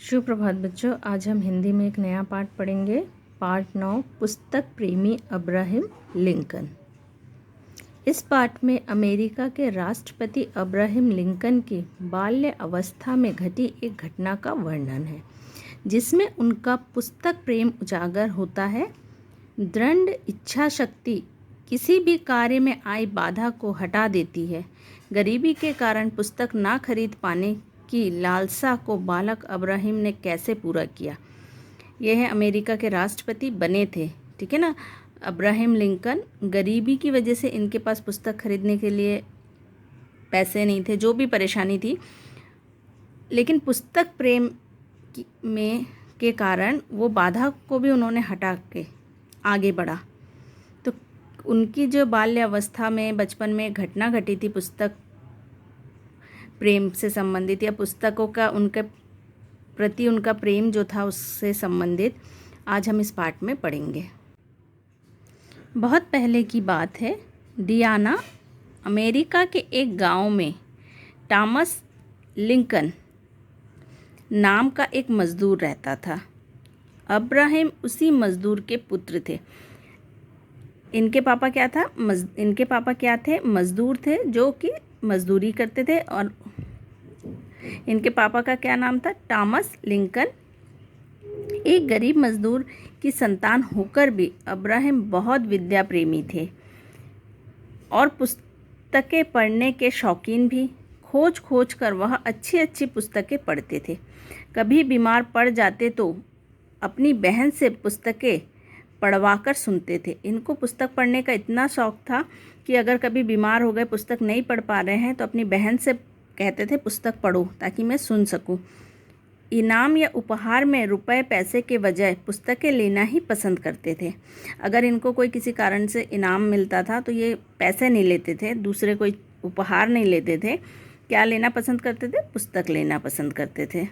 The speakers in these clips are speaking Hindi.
सुप्रभात बच्चों, आज हम हिंदी में एक नया पाठ पढ़ेंगे। पार्ट 9, पुस्तक प्रेमी अब्राहम लिंकन। इस पाठ में अमेरिका के राष्ट्रपति अब्राहम लिंकन की बाल्य अवस्था में घटी एक घटना का वर्णन है, जिसमें उनका पुस्तक प्रेम उजागर होता है। दृढ़ इच्छा शक्ति किसी भी कार्य में आई बाधा को हटा देती है। गरीबी के कारण पुस्तक ना खरीद पाने की लालसा को बालक अब्राहम ने कैसे पूरा किया। यह है अमेरिका के राष्ट्रपति बने थे, ठीक है ना, अब्राहम लिंकन। गरीबी की वजह से इनके पास पुस्तक खरीदने के लिए पैसे नहीं थे, जो भी परेशानी थी, लेकिन पुस्तक प्रेम में के कारण वो बाधा को भी उन्होंने हटा के आगे बढ़ा। तो उनकी जो बाल्य अवस्था में, बचपन में घटना घटी थी पुस्तक प्रेम से संबंधित, या पुस्तकों का उनके प्रति उनका प्रेम जो था उससे संबंधित, आज हम इस पाठ में पढ़ेंगे। बहुत पहले की बात है। डियाना, अमेरिका के एक गांव में टॉमस लिंकन नाम का एक मज़दूर रहता था। अब्राहम उसी मज़दूर के पुत्र थे। इनके पापा क्या थे? मज़दूर थे, जो कि मज़दूरी करते थे। और इनके पापा का क्या नाम था? Thomas Lincoln. एक गरीब मज़दूर की संतान होकर भी अब्राहम बहुत विद्या प्रेमी थे और पुस्तकें पढ़ने के शौकीन भी। खोज खोज कर वह अच्छी अच्छी पुस्तकें पढ़ते थे। कभी बीमार पड़ जाते तो अपनी बहन से पुस्तकें पढ़वाकर सुनते थे। इनको पुस्तक पढ़ने का इतना शौक़ था कि अगर कभी बीमार हो गए, पुस्तक नहीं पढ़ पा रहे हैं, तो अपनी बहन से कहते थे पुस्तक पढ़ो ताकि मैं सुन सकूं। इनाम या उपहार में रुपए पैसे के बजाय पुस्तकें लेना ही पसंद करते थे। अगर इनको कोई किसी कारण से इनाम मिलता था तो ये पैसे नहीं लेते थे, दूसरे कोई उपहार नहीं लेते थे। क्या लेना पसंद करते थे? पुस्तक लेना पसंद करते थे।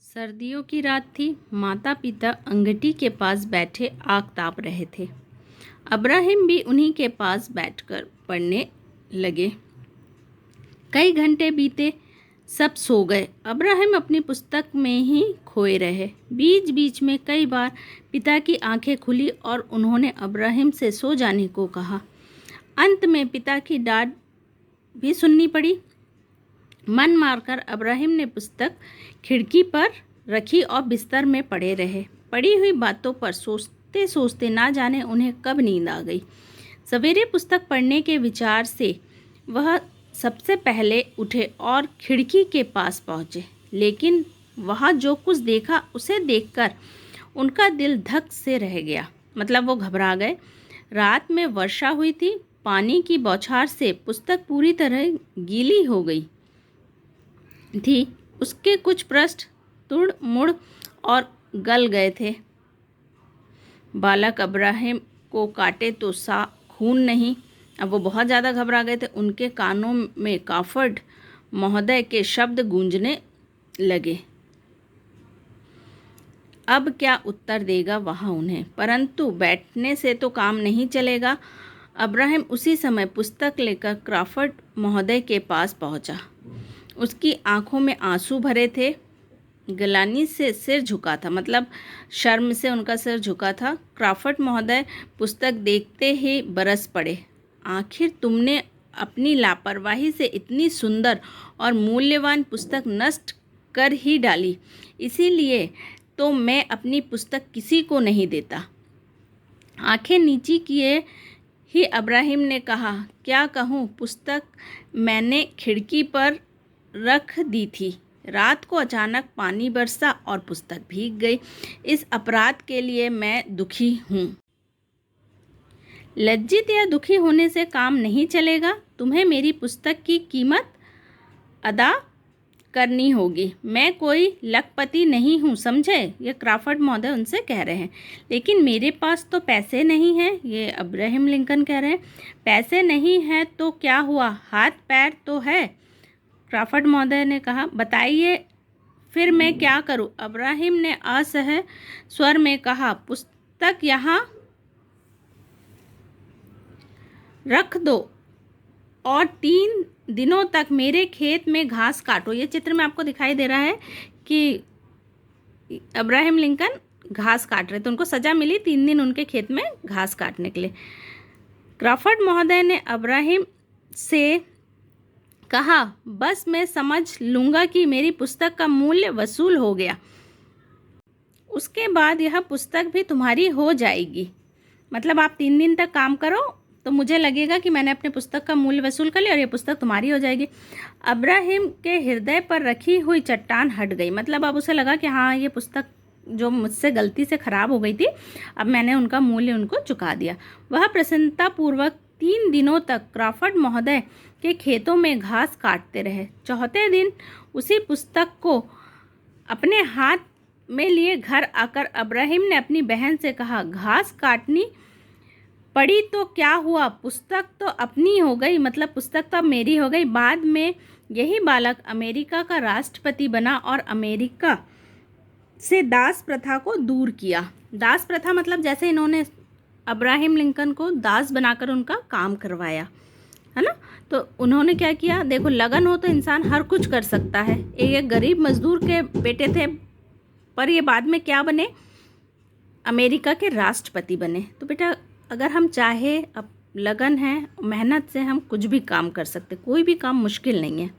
सर्दियों की रात थी। माता पिता अंगीठी के पास बैठे आग ताप रहे थे। अब्राहम भी उन्हीं के पास बैठकर पढ़ने लगे। कई घंटे बीते, सब सो गए। अब्राहम अपनी पुस्तक में ही खोए रहे। बीच बीच में कई बार पिता की आंखें खुली और उन्होंने अब्राहम से सो जाने को कहा। अंत में पिता की डांट भी सुननी पड़ी। मन मारकर अब्राहम ने पुस्तक खिड़की पर रखी और बिस्तर में पड़े रहे। पड़ी हुई बातों पर सोचते सोचते ना जाने उन्हें कब नींद आ गई। सवेरे पुस्तक पढ़ने के विचार से वह सबसे पहले उठे और खिड़की के पास पहुँचे, लेकिन वहाँ जो कुछ देखा उसे देखकर उनका दिल धक से रह गया। मतलब वो घबरा गए। रात में वर्षा हुई थी। पानी की बौछार से पुस्तक पूरी तरह गीली हो गई थी। उसके कुछ पृष्ठ तुड़ मुड़ और गल गए थे। बालक अब्राहम को काटे तो खून नहीं। अब वो बहुत ज़्यादा घबरा गए थे। उनके कानों में काफर्ड महोदय के शब्द गूंजने लगे। अब क्या उत्तर देगा वहाँ उन्हें? परंतु बैठने से तो काम नहीं चलेगा। अब्राहम उसी समय पुस्तक लेकर क्राफर्ड महोदय के पास पहुँचा। उसकी आंखों में आंसू भरे थे। गिलानी से सिर झुका था, मतलब शर्म से उनका सिर झुका था। क्राफर्ड महोदय पुस्तक देखते ही बरस पड़े। आखिर तुमने अपनी लापरवाही से इतनी सुंदर और मूल्यवान पुस्तक नष्ट कर ही डाली। इसीलिए तो मैं अपनी पुस्तक किसी को नहीं देता। आंखें नीची किए ही अब्राहम ने कहा, क्या कहूँ, पुस्तक मैंने खिड़की पर रख दी थी। रात को अचानक पानी बरसा और पुस्तक भीग गई। इस अपराध के लिए मैं दुखी हूँ। लज्जित या दुखी होने से काम नहीं चलेगा। तुम्हें मेरी पुस्तक की कीमत अदा करनी होगी। मैं कोई लखपति नहीं हूँ, समझे? ये क्राफर्ड महोदय उनसे कह रहे हैं। लेकिन मेरे पास तो पैसे नहीं हैं, ये अब्राहम लिंकन कह रहे हैं। पैसे नहीं है तो क्या हुआ, हाथ पैर तो है। क्राफर्ड महोदय ने कहा, बताइए फिर मैं क्या करूं? अब्राहम ने असह्य स्वर में कहा, पुस्तक यहाँ रख दो और 3 दिनों तक मेरे खेत में घास काटो। ये चित्र में आपको दिखाई दे रहा है कि अब्राहम लिंकन घास काट रहे थे, उनको सज़ा मिली 3 दिन उनके खेत में घास काटने के लिए। क्रॉफर्ड महोदय ने अब्राहम से कहा, बस मैं समझ लूँगा कि मेरी पुस्तक का मूल्य वसूल हो गया, उसके बाद यह पुस्तक भी तुम्हारी हो जाएगी। मतलब आप 3 दिन तक काम करो तो मुझे लगेगा कि मैंने अपने पुस्तक का मूल्य वसूल कर लिया और ये पुस्तक तुम्हारी हो जाएगी। अब्राहम के हृदय पर रखी हुई चट्टान हट गई। मतलब अब उसे लगा कि हाँ, ये पुस्तक जो मुझसे गलती से ख़राब हो गई थी, अब मैंने उनका मूल्य उनको चुका दिया। वह प्रसन्नतापूर्वक 3 दिनों तक क्रॉफर्ड महोदय के खेतों में घास काटते रहे। चौथे दिन उसी पुस्तक को अपने हाथ में लिए घर आकर अब्राहम ने अपनी बहन से कहा, घास काटनी पड़ी तो क्या हुआ, पुस्तक तो अपनी हो गई, मतलब पुस्तक तो अब मेरी हो गई। बाद में यही बालक अमेरिका का राष्ट्रपति बना और अमेरिका से दास प्रथा को दूर किया। दास प्रथा मतलब जैसे इन्होंने अब्राहम लिंकन को दास बनाकर उनका काम करवाया, है ना। तो उन्होंने क्या किया, देखो लगन हो तो इंसान हर कुछ कर सकता है। एक गरीब मजदूर के बेटे थे, पर ये बाद में क्या बने, अमेरिका के राष्ट्रपति बने। तो बेटा अगर हम चाहे, अब लगन है, मेहनत से हम कुछ भी काम कर सकते, कोई भी काम मुश्किल नहीं है।